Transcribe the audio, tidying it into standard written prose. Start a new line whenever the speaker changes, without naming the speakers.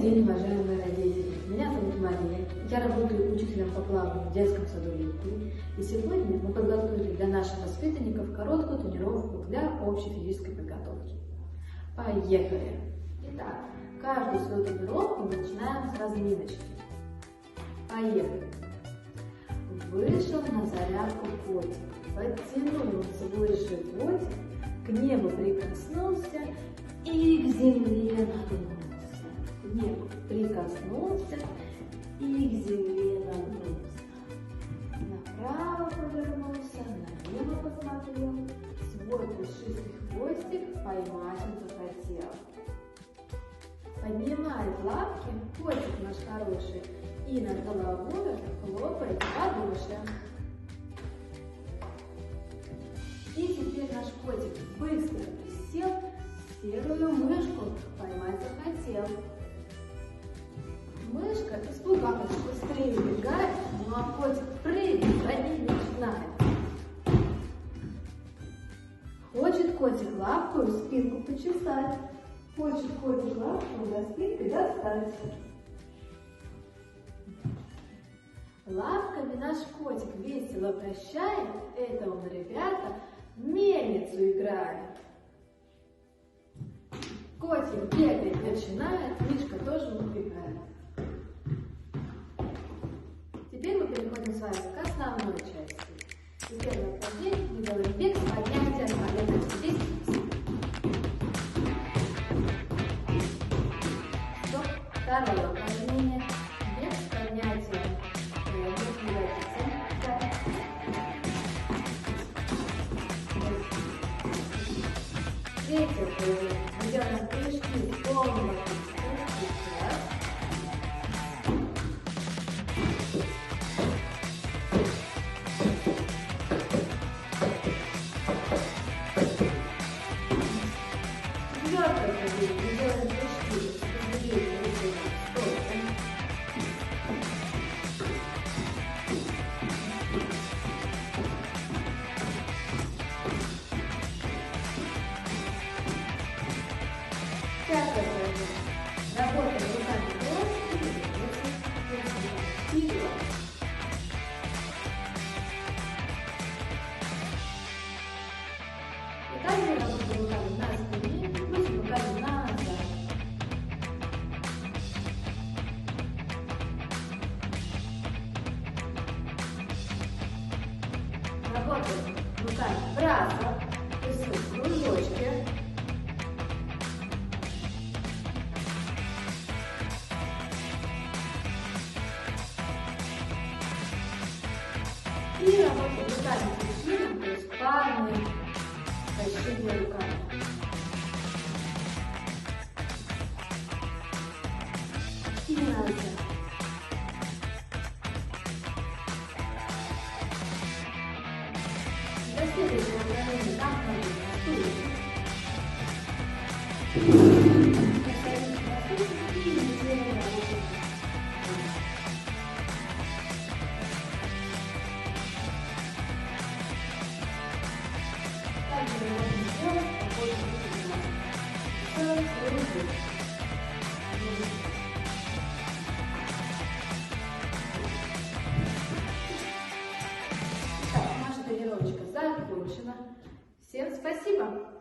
день, уважаемые родители! Меня зовут Мария. Я работаю учителем по плаванию в детском саду Липки. И сегодня мы подготовили для наших воспитанников короткую тренировку для общей физической подготовки. Поехали! Итак, каждую свою тренировку мы начинаем с разминочки. Поехали! Вышел на зарядку котик, подтянул свой животик, к небу прикоснулся и к земле нагнулся. К небу прикоснулся и к земле нагнулся. Направо повернулся, налево посмотрел, свой пушистый хвостик поймать он захотел. Поднимает лапки, котик наш хороший, и над головой хлопает в ладоши. И теперь наш котик быстро присел, серую мышку поймать захотел. Мышка испугалась, быстрее убегает, ну а котик прыгает, за ней начинает. Хочет котик лапку в спинку почесать, хочет котик лапку до спинки достать. Лапками наш котик весело вращает, это он, ребята, мельницу играет. Котик бегать начинает, мишка тоже убегает. Теперь мы переходим с вами к основной части. И первое упражнение мы делаем бег с поднятием колена. Здесь стоп. Второе упражнение. Бег с поднятием. Третье упражнение. Мы делаем прыжки в полном отпуске. Четвертое упражнение. Мы делаем прыжки в движении руки в сторону. Пятое упражнение. Работаем руками вперед. И также работаем руками на спине, плюс руками назад. Работаем руками вправо, рисуем кружочки. И работаем руками причином, то есть парные большими руками. И назад. Для следующего упражнения нам нужно на стуле. Наша тренировочка закончена. Всем спасибо!